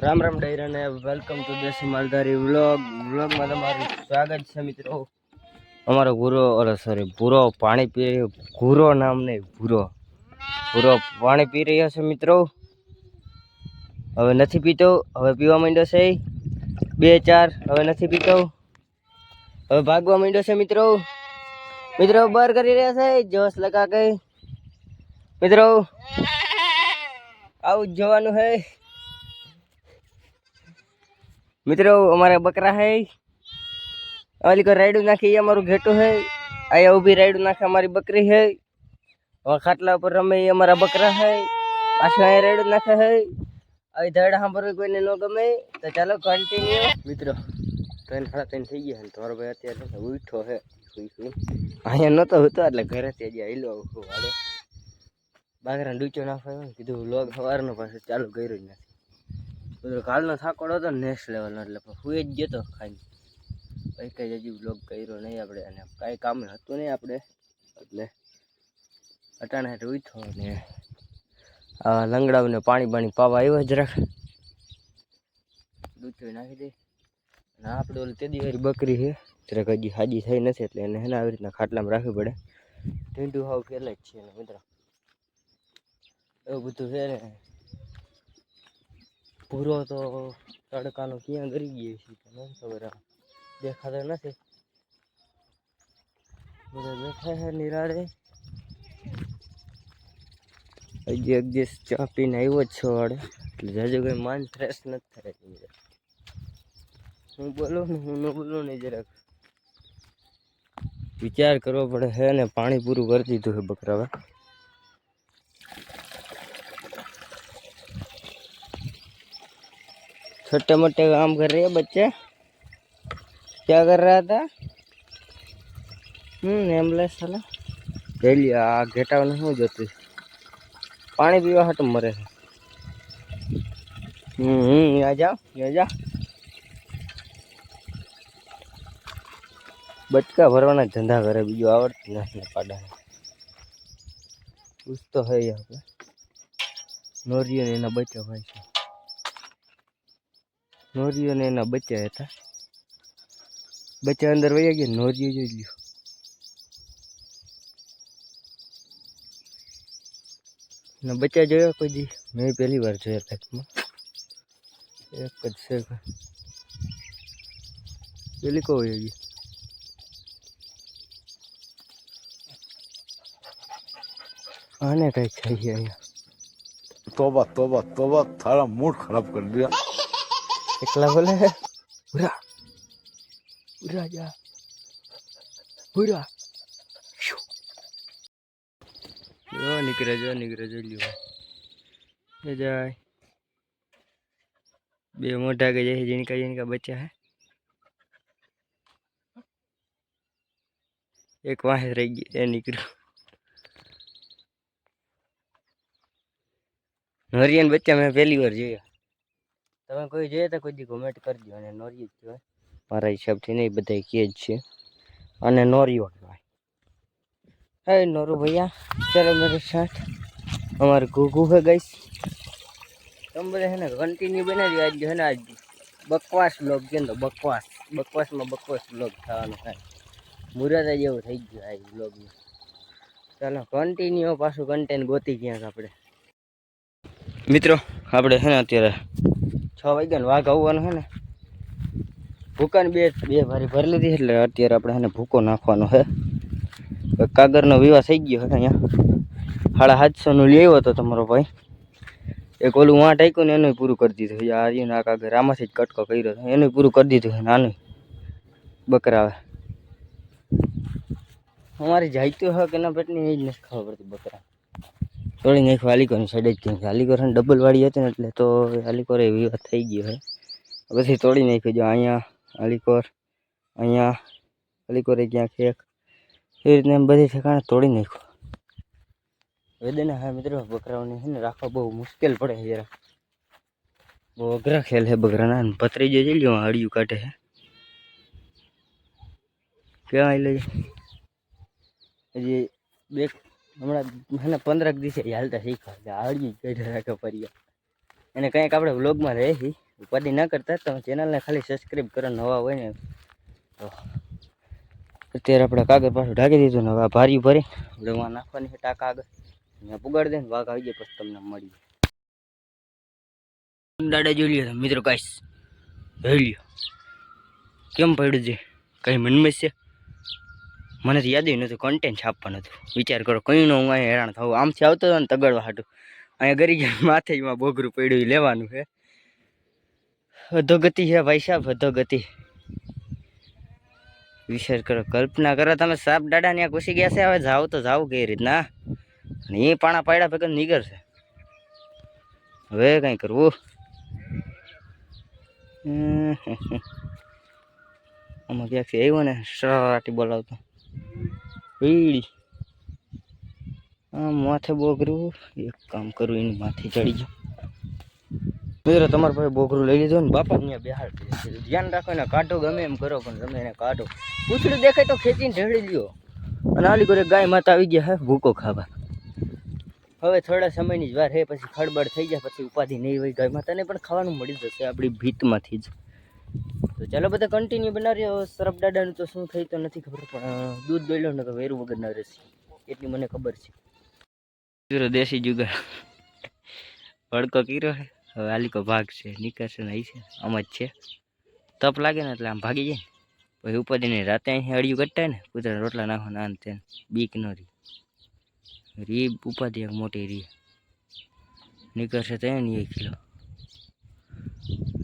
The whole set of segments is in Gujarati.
રામ રામ ડાયરા ને વેલકમ ટુ દેશી માલધારી વ્લોગમાં તમારું સ્વાગત છે મિત્રો। અમારો ભૂરો પાણી પી રહ્યો, ભૂરો નામ નહીં, ભૂરો પાણી પી રહ્યો છે મિત્રો। હવે નથી પીતો, હવે પીવા માંડ્યો છે 2-4, હવે નથી પીતો, હવે ભાગવા માંડ્યો છે મિત્રો બર કરી રહ્યા છે જોશ લગા કે મિત્રો। આવું જ જોવાનું છે મિત્રો। हमारे बकरा है वाली को राइड नाखी, अमरु घेटू है आया उभी राइड नाखे हमारी बकरी है। और खाटला पर रमे हमारा बकरा है, पाछो आया राइड नाखे है। अभी धड़ सांभर कोई ने न गमे तो चलो कंटिन्यू मित्रों। 3:30 થઈ ગયા છે, તમારો ભાઈ અત્યારે ઉઠ્યો છે, અહીંયા નતો હતો એટલે ઘરેથી હજી આયલો વાડે બાગરા ડૂચો નાખવાનો કીધું વ્લોગ સવારનો પાછો ચાલુ કર્યો જ નથી। કાલનો થાકોડો હતો નેક્સ્ટ લેવલનો, એટલે હુઈ જ ગયો તો ખાઈને, પછી કઈ હજી વ્લોગ કર્યો નહીં આપણે, અને કાંઈ કામ હતું નહીં આપણે, એટલે અટાણે હેઠ ઉઠ્યો ને આ લંગડાઓને પાણી પાવા આવ્યો જરાક ડૂચો નાખી દે। અને આપણે ઓલી તે દીવારી બકરી છે જરાક હજી હાજી થઈ નથી, એટલે એને હેને આવી રીતના ખાટલામાં રાખવી પડે। ઢીંડું હાવ ફેલાય જ છે એને મિત્રો, એવું બધું છે ને। ભૂરો તો તડકાનો ક્યાં ગરી ગયો છે તો નથી ખબર, દેખાતો નથી। બધા બેઠા છે નિરાળે, હજી એક દિવસ ચા પીને આવ્યો જ છો વાળે, એટલે જાજુ કઈ માઇન્ડ ફ્રેશ નથી થાય। હું બોલું ને હું ન બોલું ને જરાક વિચાર કરવો પડે છે ને। પાણી પૂરું કરી દીધું છે બકરાવા। छोटे मोटे काम कर रहे हैं बच्चे। क्या कर रहा था? एम्बुलेंस वाला ले लिया। आ घेटा नहीं जोती, पानी पीवा हट मरे है। आ जा बचका भरवाना धंधा करे, बीजू आवड़ती नहीं पाड़ा कुछ तो है यहाँ पे। नोरियो ने एना बच्चा भाई से, नोरियो ने एना बच्चा था, बच्चा अंदर वही गया, नोरियो जो लियो ना बच्चा जो कोई दी मैं पहली बार जो तक में एक से पहली को होगी आने कहीं चाहिए यहाँ। तोबा तोबा तोबा, थारा मूड खराब कर दिया। एकला बोले है पूरा पूरा जा पूरा जो निकले जो लियो ये जाए बे मोटा के जैसे जिनका बच्चा है, एक वहां रह गया निकलो। नोरियन बच्चा मैं पहली बार जोया, તમે કોઈ જોઈએ તો કોઈ દી કોમેન્ટ કરજો। અને નોરિયો કહેવાય મારા હિસાબથી, નહીં બધા કહે જ છે, અને નોરિયો કહેવાય। હે नोरू भैया चलो मेरे साथ, हमारे घूघू है गाइस। तुम बोले है ना कंटिन्यू बना दिया आज, जो है ना आज बकवास लोग के बकवास में बकवास लोग था है मुरादा जेव થઈ ગયું આ વ્લોગ में। ચાલો કન્ટિન્યુ પાછું કન્ટેન્ટ ગોતી ક્યાંક આપણે મિત્રો। આપણે છે ને અત્યારે 6 વાગ્યા ને વાઘ આવવાનો છે ને, ભૂકાને બે ભારી ભરી લીધી, એટલે અત્યારે આપણે છે ને ભૂકો નાખવાનો છે। કાગરનો વિવાહ થઈ ગયો છે અહીંયા, 750 લઈ આવ્યો હતો તમારો ભાઈ। એક ઓલું વાંટ આક્યું ને એનું પૂરું કરી દીધું, આ રહ્યું ને આ કાગર આમાંથી જ કટકો કર્યો હતો એનું પૂરું કરી દીધું છે। નાનું બકરા આવે અમારી જાયતું હોય કે ના પેટની એ જ નથી ખબર પડતી। બકરા થોડી નાખવા આલીકોની સાઈડ જ ક્યાંક, આલીકોર ડબલ વાળી હતી ને એટલે તો આલીકોર એ વિવાદ થઈ ગયો છે, પછી તોડી નાખ્યો। જો અહીંયા આલીકોર, અહીંયા આલીકોરે ક્યાંક એક, એ રીતને એમ બધી ઠેકાણે તોડી નાખ્યો। વેદના હા મિત્રો, બકરાઓને છે ને રાખવા બહુ મુશ્કેલ પડે છે જરા, બહુ અઘરા ખેલ છે બકરાના। ભત્રીજો જઈ લ્યો હળિયું કાઢે છે, ક્યાં આવી લેજો હજી બે હમણાં છે ને 15 દિવસે હાલતા શીખવા, હળિયું કાઢે રાખે પરિયા એને કંઈક આપણે વ્લોગમાં રહે છે ઉપાધિ ના કરતા તમે ચેનલને ખાલી સબસ્ક્રાઈબ કરો નવા હોય ને તો. અત્યારે આપણે કાગળ પાછું ઢાંકી દીધું ને હવે આ ભાર્યું ભરી આપણે વાં નાખવાની છે ટાંકા આગળ અહીંયા પુગાડી દે ને વાઘ આવી જાય પછી તમને મળી દાડા જોઈ લ્યો મિત્રો કાંઈ જોઈ લ્યો કેમ પડ્યું છે કંઈ મનમાં છે મને તો યાદ નથી કન્ટેન્ટ છાપવાનું હતું વિચાર કરો કઈ ન હું અહીંયા હેરાન થવું આમથી આવતો હતો ને તગડવા હાટું અહીંયા ગરી ગયા માથેમાં બોગરું પડ્યું એ લેવાનું છે અધોગતિ છે ભાઈ સાહેબ અધોગતિ વિચાર કરો કલ્પના કરો તમે સાપ દાડા ત્યાં ઘૂસી ગયા છે હવે જાવ તો જાવ કઈ રીતના અને એ પાણા પાડ્યા ભેગા નીકળશે હવે કઈ કરવું આમાં ક્યાંકથી આવ્યો ને સરાટી બોલાવતો પીડી આમ માથે બોગરું એક કામ કરું એની માથે ચડી જાઉં મિત્રો તમારા પાસે બોગરું લઈ લીધું ને બાપા અહીંયા બેહાડ ધ્યાન રાખો ને કાઢો ગમે એમ કરો પણ તમે એને કાઢો પૂછડું દેખાય તો ખેંચીને ઢળી લ્યો અને આલી કરે ગાય માતા આવી ગયા હે ભૂકો ખાવા હવે થોડા સમયની જ વાર હે પછી ખડબડ થઈ જાય પછી ઉપાધિ નહીં હોય ગાય માતાને પણ ખાવાનું મળી જશે આપણી ભીતમાંથી જ તો ચાલો બધા કન્ટિન્યુ બનાવ્યો સરફ દાદાનું તો શું થઈ તો નથી ખબર પણ દૂધ દોઈ લો ને તો વેરું વગર ના રહેશે એટલી મને ખબર છે દેશી જુગાર ભડકો કીરો હે હવે આલીકો ભાગ છે નીકળશે ને અહીં છે આમ જ છે તપ લાગે ને એટલે આમ ભાગી જાય પછી ઉપાધિને રાતે અહીં અડિયું કટાય ને કૂતરા રોટલા નાખવાના આન તેને બીક ન રી ઉપાધિ એક મોટી રી નીકળશે તો એની 1 કિલો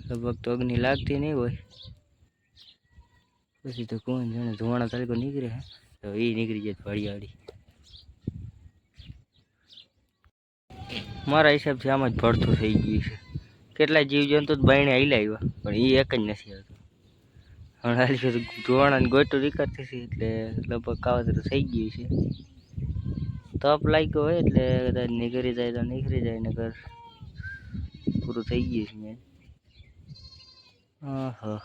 લગભગ તો અગ્નિ લાગતી નહીં હોય પછી તો કોણ જાણે ધુવાણા તાલીકો નીકળે હે તો એ નીકળી જાય વાળી મારા હિસાબથી આમ જ ભડથું થઈ ગયું છે કેટલા જીવજંતુ બાયણે હાલ્યા આવ્યા પણ એ એક જ નથી આવતું હમણાં ધોવાણાને ગોટું નીકળતી છે એટલે લગભગ કાવતરું થઈ ગયું છે તપ લાગ્યો હોય એટલે કદાચ નીકળી જાય તો નીકળી જાય નગર પૂરું થઈ ગયું છે મેં હા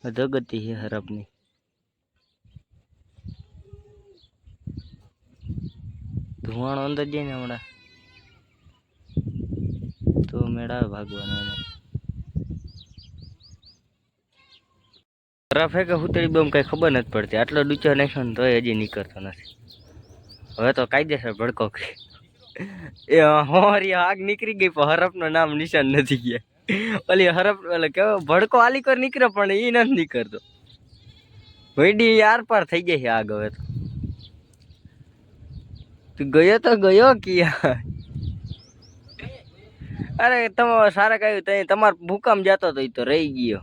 અધોગતિ છે હરપની ધુવાણો અંદર જાય ને હમણાં તો મેળા ભાગવાનો એને હરફ હે કે હુતળી બમ કઈ ખબર નથી પડતી આટલો ડૂચો નાખ્યો ને તોય હજી નીકળતો નથી હવે તો કાયદેસર ભડકો એ હોરી આગ નીકળી ગઈ પણ હરફનું નામ નિશાન નથી ગયા ઓલી હરફ એટલે કેવો ભડકો આલી કર નીકળે પણ એ નથી નીકળતો વૈડી યાર પાર થઈ જાય છે આગ હવે તો ગયો તો ગયો કિયા અરે તમે સારા કહ્યું તો તમારે ભૂકામ જતો તો એ તો રહી ગયો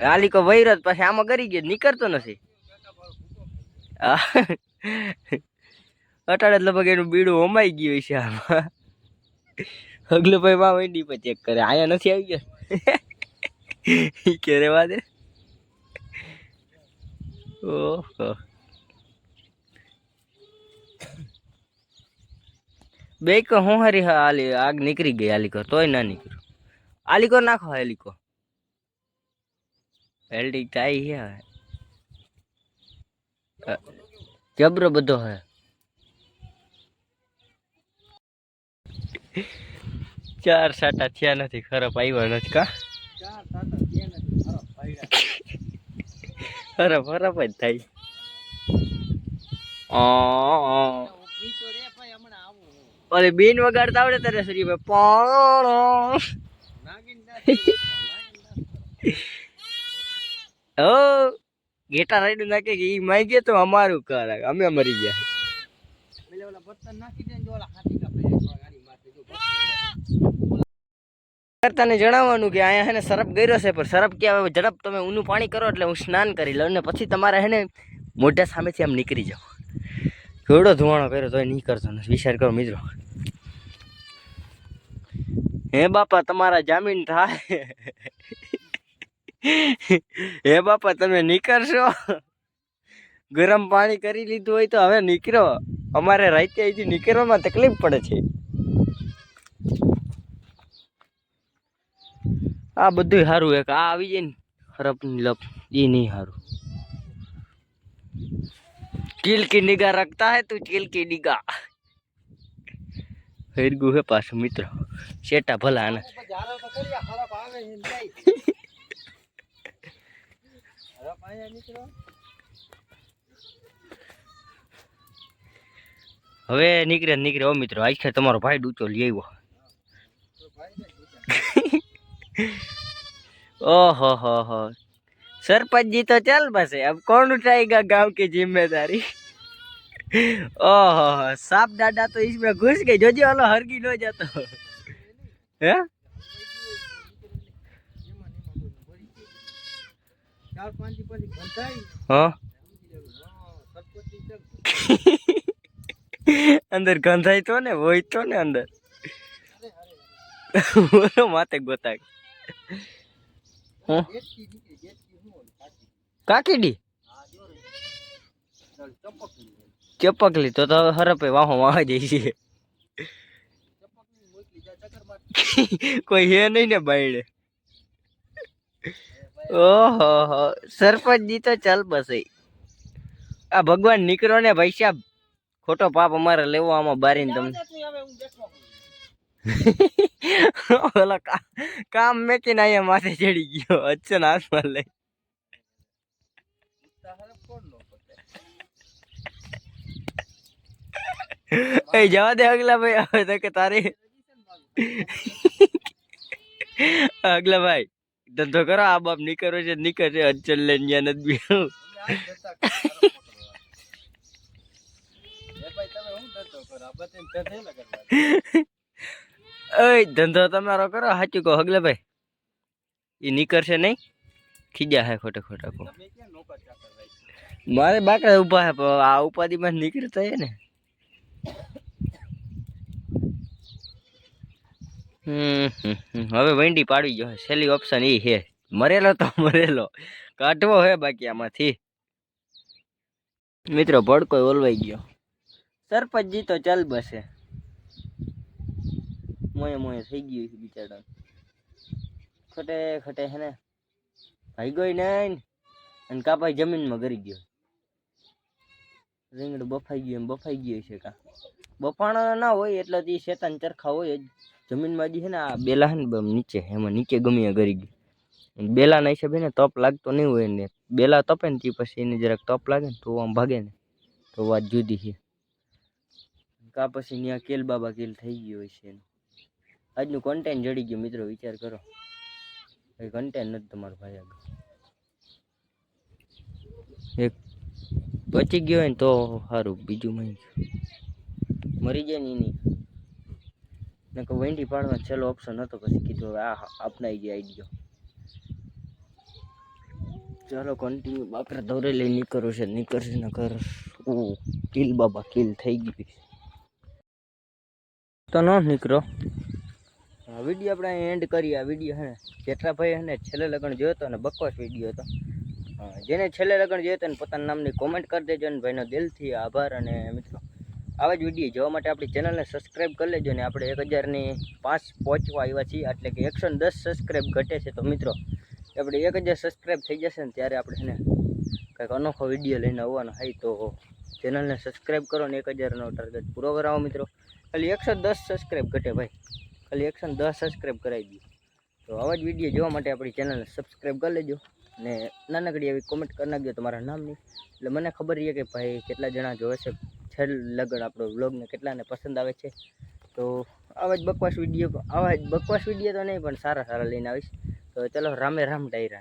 આલી કો વૈરત પછી આમાં કરી ગયો નીકળતો નથી અટાડે લગભગ એનું બીડું હોમાઈ ગયું છે આમાં અગલો ભાઈ માં વૈડી પર ચેક કરે આયા નથી આવી ગયા કે રેવા દે ઓહો બે કો હું હરી હા આલી આગ નીકળી ગઈ આલીકો તોય ના નીકળ્યું આલીકો નાખો આલીકો વેલ્ડિંગ થાય છે જબરો બધો હે 4 સાટા થયા નથી ખરાબ આવ્યા નથી કા 4 સાટા થયા નથી ખરાબ ખરાબ જ થાય ઓલે બીન વગાડતા આવડે તારે શ્રીભાઈ પાણો ઓ ગેટા રાઈડ નાખે કે ઈ માઈ ગયા તો અમારું કર અમે મરી ગયા તને જણાવવાનું કે અહીંયા હે ને સરફ ગયો છે પણ સરફ કે હવે ઝડપ તમે ઊનું પાણી કરો એટલે હું સ્નાન કરી લઉં ને પછી તમારે હે ને મોઢા સામેથી આમ નીકળી જાઓ થોડો ધુવાણો કર્યો તો નહીં કરતો નથી વિચાર કરો મિત્રો હે બાપા તમારા જામીન થાય હે બાપા તમે નીકળશો ગરમ પાણી કરી લીધું હોય તો હવે નીકળો અમારે રાતે અહીંથી નીકળવામાં તકલીફ પડે છે આ બધું સારું એક આ આવી જાય ને હરપની લપ એ નહીં સારું ચીલ की निगाह रखता है तू चील की निगाह હેરગું હે પાછું મિત્રો શેટા ભલા આને હવે નીકળે ઓ મિત્રો આજ તમારો ભાઈ ડૂચો લઈ આવ્યો ओहो हो सरपंच जी तो चल बसे अब कौन उठाएगा गांव की जिम्मेदारी ओहो सांप डाडा तो इसमें घुस गई जो जी वाला हरगी नो जाता है हाँ अंदर गंधाई तो ने वही तो ने अंदर माते गोता काकीडी चपकली तो हरपे वाहो वहां जैसी कोई है नहीं ने बाइडे ओहो सरपंच जी तो चल बस आ भगवान निकरो ने भाई साहब खोटो पाप अमारे लेवो आमा बारीने तमने ओला काम में कि ना ये माथे चढ़ी गयो अच्छा ना हाथ ले ए जवा दे अगला भाई હવે તો કે તારે અગલા ભાઈ ધંધો કરો આ બાપ નીકળો છે નીકળશે અચલ લઈને જ્યાં નથી બી ઓય ધંધો તમારો કરો સાચું કહો અગલા ભાઈ એ નીકળશે નહીં ખીજા હે ખોટે ખોટા કો મારે બાકડા ઉભા હે આ ઉપાધિમાં નીકળતા હે ને હવે વેંડી પાડવી જો છેલ્લી ઓપ્શન એ હે મરેલો તો મરેલો કાઢવો હે બાકી આમાંથી મિત્રો ભડકો ઓલવાઈ ગયો સરપંચજી તો ચાલ બસે મોય મોય થઈ ગયું છે બિચારા ખટે ખટે હે ને ભાઈ ગઈ નહીં અને કાપાઈ જમીનમાં ગરી ગયો રીંગણ બફાઈ ગયો છે કા બફાણા ના હોય એટલે તે શેતાન ચરખા હોય જ જમીનમાં હજી છે ને આ બેલા હે ને નીચે એમાં નીચે ગમી ગરી ગયું બેલાના હિસાબે ને તપ લાગતો નહીં હોય ને બેલા તપે ને તે પછી એને જરાક તપ લાગે ને તો આમ ભાગે ને તો વાત જુદી છે કા પછી ત્યાં કેલ બાબા કેલ થઈ ગયો હોય છે આજનું કન્ટેન્ટ જડી ગયું મિત્રો વિચાર કરો કઈ કન્ટેન્ટ નથી તમારો ભાઈ આગળ એક બચી ગયો હોય ને તો સારું બીજું મરી જાય ને એની ને કે વેંડી પાડવાનો છેલ્લો ઓપ્શન હતો પછી કીધું આ અપનાઈ ગયા આવી ગયો ચાલો કન્ટિન્યુ બાકરા દોરે લઈ નીકળશે ને કર કિલ બાબા કિલ થઈ ગઈ તો ન નીકળો વિડીયો આપણે એન્ડ કરીએ આ વિડીયો હે ને જેટલા ભાઈ હે ને છેલ્લે લગન જોયો હતો ને બકવાસ વિડીયો હતો જેને છેલ્લે લગન જોયો હતો ને પોતાના નામની કોમેન્ટ કરી દેજો ને ભાઈનો દિલથી આભાર અને મિત્રો આવા જ વિડીયો જોવા માટે આપણી ચેનલને સબસ્ક્રાઈબ કરી લેજો ને આપણે 1005 પહોંચવા આવ્યા છીએ એટલે કે 110 સબસ્ક્રાઈબ ઘટે છે તો મિત્રો આપણે 1000 સબસ્ક્રાઈબ થઈ જશે ને ત્યારે આપણે છે ને કંઈક અનોખો વિડીયો લઈને આવવાનો હોય તો ચેનલને સબસ્ક્રાઈબ કરો ને 1000નો ટાર્ગેટ પૂરો કરાવો મિત્રો ખાલી 110 સબસ્ક્રાઈબ ઘટે ભાઈ ખાલી 110 સબસ્ક્રાઈબ કરાવી દો તો આવા જ વિડીયો જોવા માટે આપણી ચેનલને સબસ્ક્રાઈબ કરી લેજો ને નાનકડી એવી કોમેન્ટ કરી નાખજો તમારા નામની એટલે મને ખબર રહે કે ભાઈ કેટલા જણા જોવે છે છેલ્લે લગન આપણો વ્લોગને કેટલાને પસંદ આવે છે તો આવા જ બકવાસ વિડીયો તો નહીં પણ સારા લઈને આવીશ તો ચલો રામે રામ ડાયરાને